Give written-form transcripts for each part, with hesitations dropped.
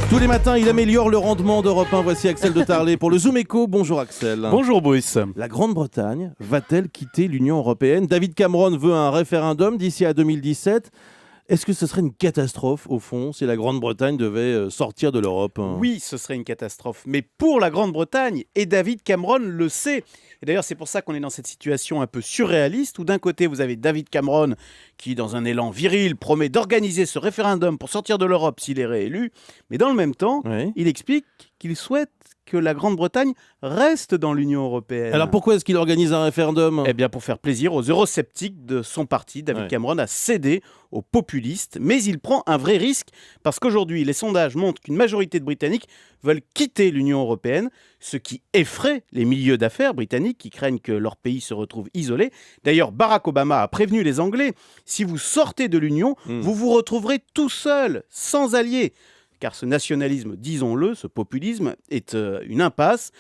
Tous les matins, il améliore le rendement d'Europe 1. Voici Axel de Tarlet pour le Zoom Echo. Bonjour Axel. Bonjour Bruce. La Grande-Bretagne va-t-elle quitter l'Union européenne? David Cameron veut un référendum d'ici à 2017. Est-ce que ce serait une catastrophe, au fond, si la Grande-Bretagne devait sortir de l'Europe? Oui, ce serait une catastrophe. Mais pour la Grande-Bretagne, et David Cameron le sait. Et d'ailleurs, c'est pour ça qu'on est dans cette situation un peu surréaliste, où d'un côté, vous avez David Cameron, qui, dans un élan viril, promet d'organiser ce référendum pour sortir de l'Europe s'il est réélu. Mais dans le même temps, Oui. il explique qu'il souhaite que la Grande-Bretagne reste dans l'Union européenne. Alors pourquoi est-ce qu'il organise un référendum? Eh bien, pour faire plaisir aux eurosceptiques de son parti, David Cameron a cédé aux populistes, mais il prend un vrai risque parce qu'aujourd'hui, les sondages montrent qu'une majorité de Britanniques veulent quitter l'Union européenne, ce qui effraie les milieux d'affaires britanniques qui craignent que leur pays se retrouve isolé. D'ailleurs, Barack Obama a prévenu les Anglais, si vous sortez de l'Union, vous vous retrouverez tout seul, sans alliés. Car ce nationalisme, disons-le, ce populisme est une impasse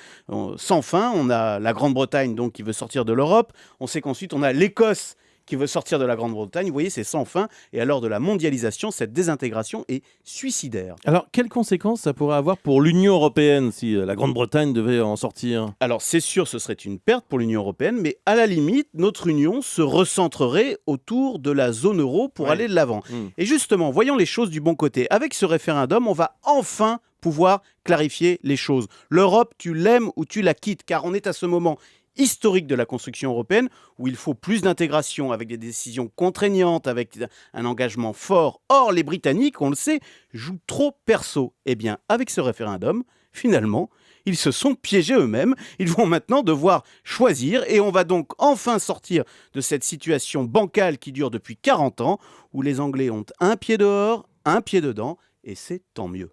sans fin. On a la Grande-Bretagne donc qui veut sortir de l'Europe. On sait qu'ensuite on a l'Écosse qui veut sortir de la Grande-Bretagne. Vous voyez, c'est sans fin. Et à l'heure de la mondialisation, cette désintégration est suicidaire. Alors, quelles conséquences ça pourrait avoir pour l'Union européenne si la Grande-Bretagne devait en sortir? Alors c'est sûr, ce serait une perte pour l'Union européenne, mais à la limite, notre Union se recentrerait autour de la zone euro pour aller de l'avant. Et justement, voyons les choses du bon côté. Avec ce référendum, on va enfin pouvoir clarifier les choses. L'Europe, tu l'aimes ou tu la quittes, car on est à ce moment historique de la construction européenne où il faut plus d'intégration avec des décisions contraignantes, avec un engagement fort. Or, les Britanniques, on le sait, jouent trop perso. Eh bien, avec ce référendum, finalement, ils se sont piégés eux-mêmes. Ils vont maintenant devoir choisir et on va donc enfin sortir de cette situation bancale qui dure depuis 40 ans où les Anglais ont un pied dehors, un pied dedans et c'est tant mieux.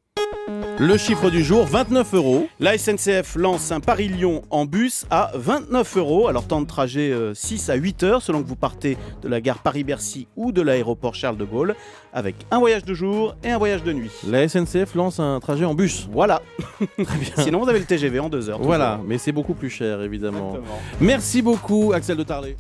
Le chiffre du jour, 29 €. La SNCF lance un Paris-Lyon en bus à 29 €. Alors temps de trajet 6 à 8 heures selon que vous partez de la gare Paris-Bercy ou de l'aéroport Charles de Gaulle avec un voyage de jour et un voyage de nuit. La SNCF lance un trajet en bus. Voilà. Très bien. Sinon vous avez le TGV en 2 heures. Voilà, mais c'est beaucoup plus cher évidemment. Exactement. Merci beaucoup Axel de Tarlet.